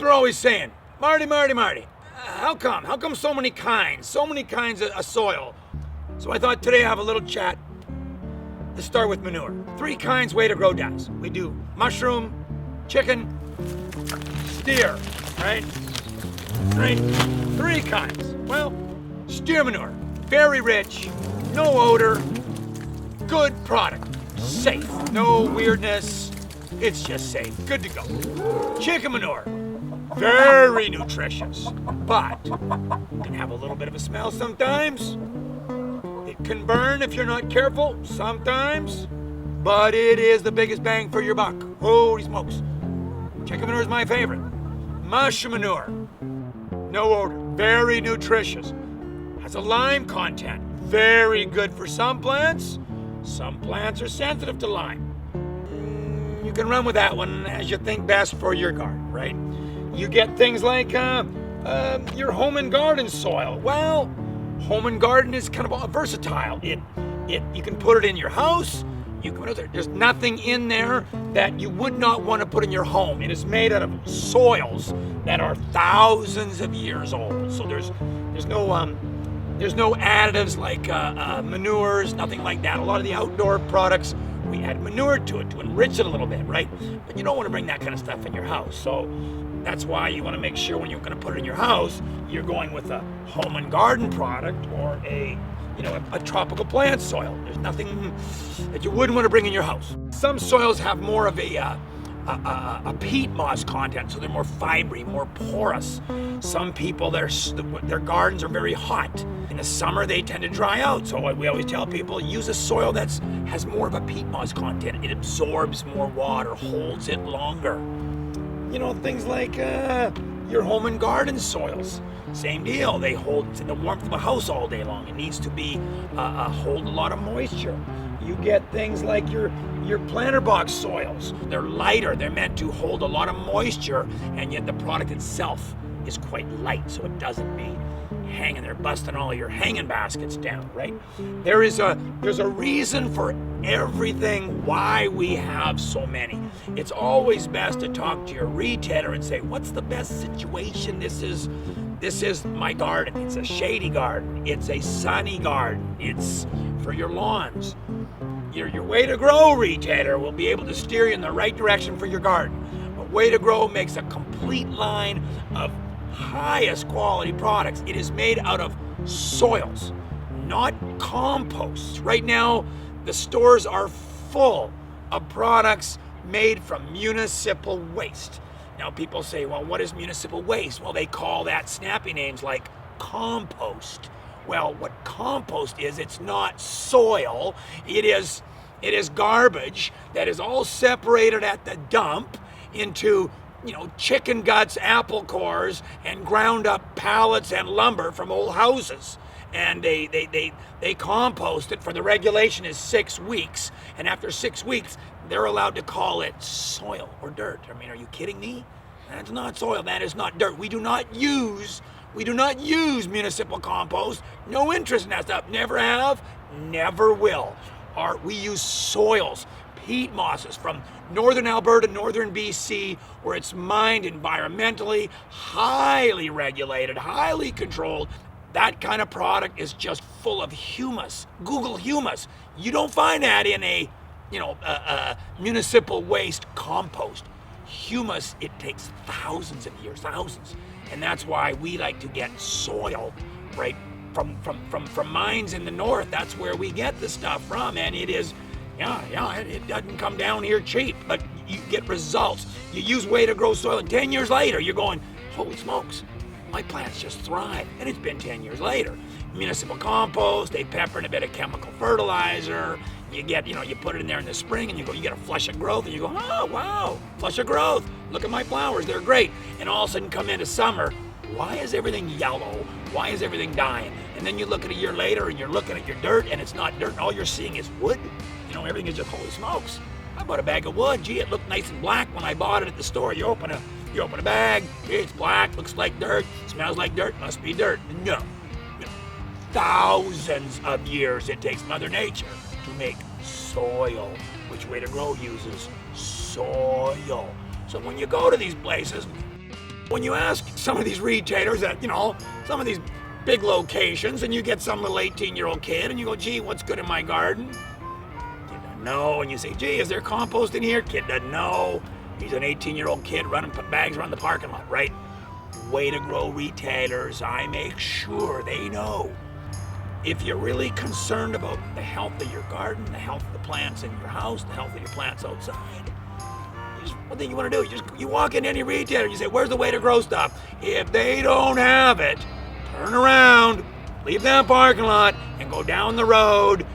People are always saying, Marty, how come? How come so many kinds of soil? So I thought today I have a little chat. Let's start with manure. 3 kinds way to grow does. We do mushroom, chicken, steer, right? Right? 3 kinds. Well, steer manure, very rich, no odor, good product, safe, no weirdness, it's just safe, good to go. Chicken manure, very nutritious, but can have a little bit of a smell sometimes. It can burn if you're not careful sometimes, but it is the biggest bang for your buck. Holy smokes. Chicken manure is my favorite. Mushroom manure, no odor, very nutritious, has a lime content, very good for some plants. Some plants are sensitive to lime. You can run with that one as you think best for your garden, right? You get things like your home and garden soil. Well, home and garden is kind of versatile. You can put it in your house. There's nothing in there that you would not want to put in your home. It is made out of soils that are thousands of years old. So there's no additives like manures, nothing like that. A lot of the outdoor products, we add manure to it to enrich it a little bit, right? But you don't want to bring that kind of stuff in your house. So that's why you want to make sure when you're going to put it in your house, you're going with a home and garden product or a tropical plant soil. There's nothing that you wouldn't want to bring in your house. Some soils have more of a peat moss content, so they're more fibrous, more porous. Some people, their gardens are very hot. In the summer, they tend to dry out. So we always tell people, use a soil that has more of a peat moss content. It absorbs more water, holds it longer. Things like your home and garden soils. Same deal. They hold in the warmth of a house all day long. It needs to be hold a lot of moisture. You get things like your planter box soils. They're lighter. They're meant to hold a lot of moisture, and yet the product itself is quite light, so it doesn't be hanging there, busting all your hanging baskets down, right? There's a reason for everything why we have so many. It's always best to talk to your retailer and say, what's the best situation? This is my garden. It's a shady garden. It's a sunny garden. It's for your lawns. Your Way to Grow retailer will be able to steer you in the right direction for your garden. But Way to Grow makes a complete line of highest quality products. It is made out of soils, not compost. Right now, the stores are full of products made from municipal waste. Now people say, well, what is municipal waste? Well, they call that snappy names like compost. Well, what compost is, it's not soil. It is garbage that is all separated at the dump into chicken guts, apple cores, and ground up pallets and lumber from old houses. And they compost it. For the regulation is 6 weeks, and after 6 weeks, they're allowed to call it soil or dirt. I mean, are you kidding me? That's not soil. That is not dirt. We do not use municipal compost. No interest in that stuff. Never have, never will. We use soils, peat mosses from northern Alberta, northern BC, where it's mined environmentally, highly regulated, highly controlled. That kind of product is just full of humus. Google humus. You don't find that in a municipal waste compost. Humus, it takes thousands of years, thousands. And that's why we like to get soil, right, from mines in the north. That's where we get the stuff from. And it is, it doesn't come down here cheap, but you get results. You use Way to Grow soil, and 10 years later, you're going, holy smokes, my plants just thrive. And it's been 10 years later. Municipal compost, they pepper in a bit of chemical fertilizer. You get, you put it in there in the spring, and you get a flush of growth, and you go, oh, wow, flush of growth. Look at my flowers, they're great. And all of a sudden come into summer, why is everything yellow? Why is everything dying? And then you look at a year later, and you're looking at your dirt, and it's not dirt, and all you're seeing is wood. Everything is just, holy smokes. I bought a bag of wood. Gee, it looked nice and black when I bought it at the store. You open a bag, it's black, looks like dirt, smells like dirt, must be dirt. No. Thousands of years it takes Mother Nature to make soil, which Way to Grow uses soil. So when you go to these places, When you ask some of these retailers at, some of these big locations, and you get some little 18-year-old kid, and you go, gee, what's good in my garden? Kid doesn't know. And you say, gee, is there compost in here? Kid doesn't know. He's an 18-year-old kid running bags around the parking lot, right? Way to grow retailers. I make sure they know. If you're really concerned about the health of your garden, the health of the plants in your house, the health of your plants outside, one thing you want to do, you walk in any retailer, you say, where's the way to grow stuff? If they don't have it, turn around, leave that parking lot, and go down the road,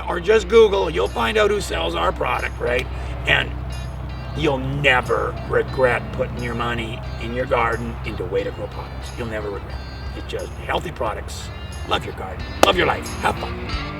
or just Google, you'll find out who sells our product, right? And you'll never regret putting your money in your garden into way to grow products. You'll never regret it. It's just healthy products. Love your garden. Love your life. Have fun.